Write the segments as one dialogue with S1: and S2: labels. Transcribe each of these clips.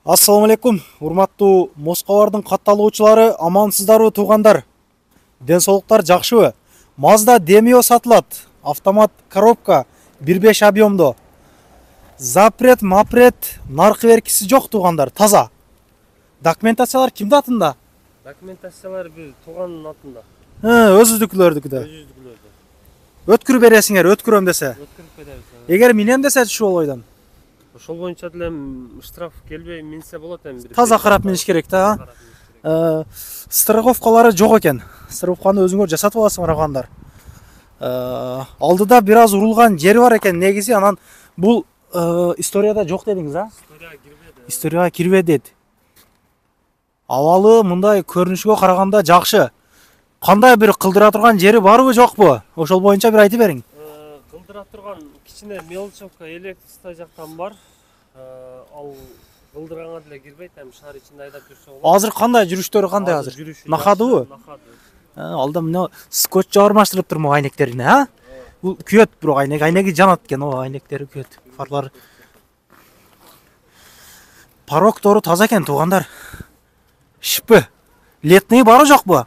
S1: Ассаламу алейкум, урматтуу Москвалардын катталуучулары, амансыздарбы туугандар? Ден соолуктар жакшыбы? Mazda Demio сатылат. Автомат коробка 1.5 объемдо. Запрет, мапрет, наркы беркиси жок туугандар, таза. Документациялар кимдин атында?
S2: Документациялар бир туугандын атында.
S1: Өзүздүкүлөрдүкү. Өткүрүп бересиңер, өткүрөм десе.
S2: Өткүрүп беребиз.
S1: Эгер минем десе ушул ойдон.
S2: Ошол боюнча деле штраф келбей минсе болот эми бир.
S1: Таза карап миниш керек да. Страховкалары жок экен. Страховканы өзүңөр жасатып аласыңар агандар. Алдыда бир аз урулган жери бар экен негизи, анан бул историяда жок дедиңиз, а?
S2: Историяга кирбеди.
S1: Историяга кирбеди. Абалы мындай көрүнүшкө караганда жакшы. Кандай бир кылдыра турган жери барбы жокпу? Ошол боюнча бир айтып бериң.
S2: Кылдыра турган кичине мелочевка электричество жактан бар. Ал кылдырганга деле кирбейт, эми шаар ичинде айдап жүрсө болот.
S1: Азыр кандай жүрүштөрү кандай азыр? Нахадыбы? Алда мына скотч армаштырып турму айнектерине, а? Бул күйөт, бирок айнеги жанат экен, о айнектери күйөт. Фарлар. Пароктору таза экен туугандар. Шипи. Летний бары жокпу?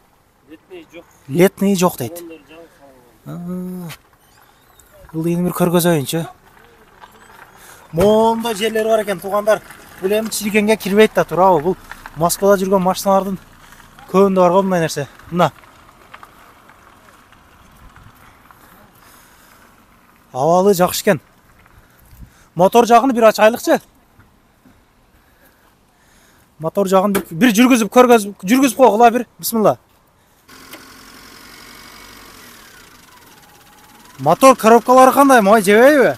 S2: Летний жок.
S1: Летний жок дейт. Бул эми бир көргөзөйүнчү. Моундай жерлери бар экен туугандар. Бул эми чиркенге кирбейт да турабы? Бул Москвада жүргөн машиналардын көбүндө бар го мындай нерсе. Мына. Абалы жакшы экен. Мотор жагын бир ачайлыкчы. Мотор жагын бир жүргүзүп койгула бир. Бисмилла. Мотор коробкалары кандай? Май жебейби?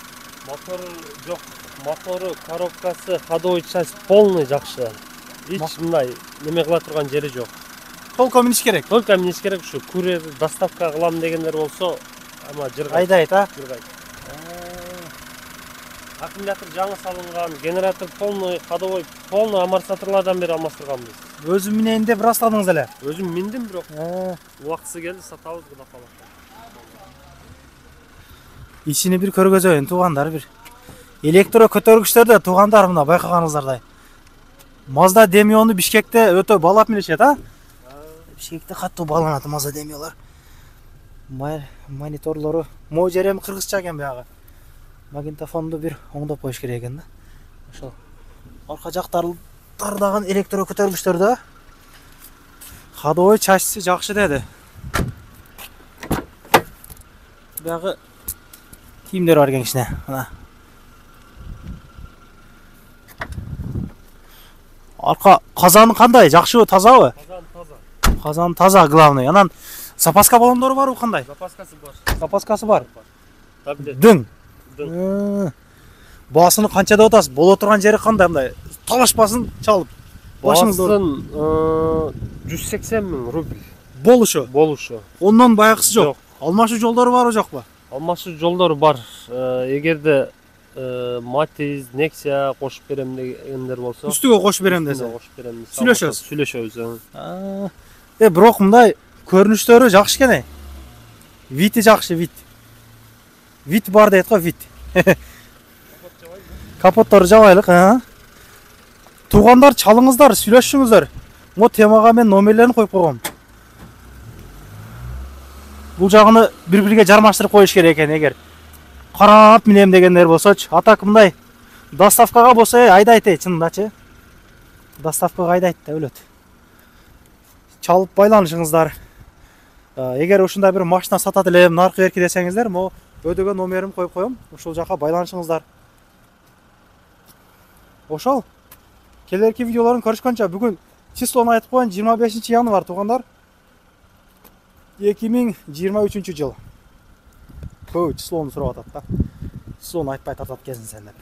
S2: Мотор жок. Мотору, коробкасы, ходовой часть полный жакшы. Эч мындай неме кыла турган жери жок.
S1: Толко миниш керек.
S2: Только миниш керек ушу курьер доставка кылам дегендер болсо, ама жыргайт.
S1: Айдайт, а?
S2: Жыргайт. Аккумулятор жаңы салынган, генератор полный, ходовой полный амортизаторлардан бери алмаштырганбыз.
S1: Өзүм минейинде бир астадыңыз эле.
S2: Өзүм миндим, бирок убактысы келди, сатабыз Кудай кааласа.
S1: Ичини бир көргөзөйүн туугандар бир. Электро көтөргүчтөрдө туугандар мына байкаганыңыздардай. Mazda Demio'nu Бишкекте өтө балап минишет, а? Бишкекте катуу баланат Mazda Demio'лар. Мониторлору жерем кыргызча экен баягы. Магнитофонду бир оңдоп коюш керек экен да. Ошол. Арка жактардагы электро көтөргүчтөрдө ходовой частьси жакшы деди. Баягы кийимдер бар экен ичине, мына. Арка казаны кандай? Жакшыбы, тазабы?
S2: Казан таза.
S1: Казан таза главный. Анан запаска баллондору барбы кандай?
S2: Запаскасы бар.
S1: Запаскасы бар.
S2: Таблет.
S1: Дың. Баасыны канча деп атасыз? Боло турган жери кандай мындай? Талашпасын чалып. Башыңызды.
S2: Баасын 180 000 рубль.
S1: Болушу. Ондан баягысы жок. Алмашуу жолдору барбы жокпу?
S2: Алмашуу жолдору бар. Эгерде Matiz, Nexia кошуп берем дегендер болсо.
S1: Үстүгө кошуп берем десе.
S2: Сүйлөшөбүз.
S1: Бирок мындай көрүнүштөрү жакшы экен. Вити жакшы, вит. Вит бар дейт го, вит. Капоттору жабайлык, Туугандар, чалыңыздар, сүйлөшүңүздөр. Мо темага мен номерлерин коюп койгом. Бул жагыны бири-бирге жармаштырып коюш керек экен эгер карап минем дегендер болсочу. Атак мындай доставкага болсо айдайт чынындачы. Доставкага айдайт да өлөт. Чалып байланышыңыздар. Эгер ушундай бир машина сатат элем, наркы берки десеңиздер, мо өдөгө номерим коюп коем. Ушул жака байланышыңыздар. Ошол. Келерки видеолорун көрүшкөнчө бүгүн числону айтып коеюн, 25 январь туугандар. 2023 жыл. Көп числону сурап атат да. Числону айтпай тартат кезин сен деп.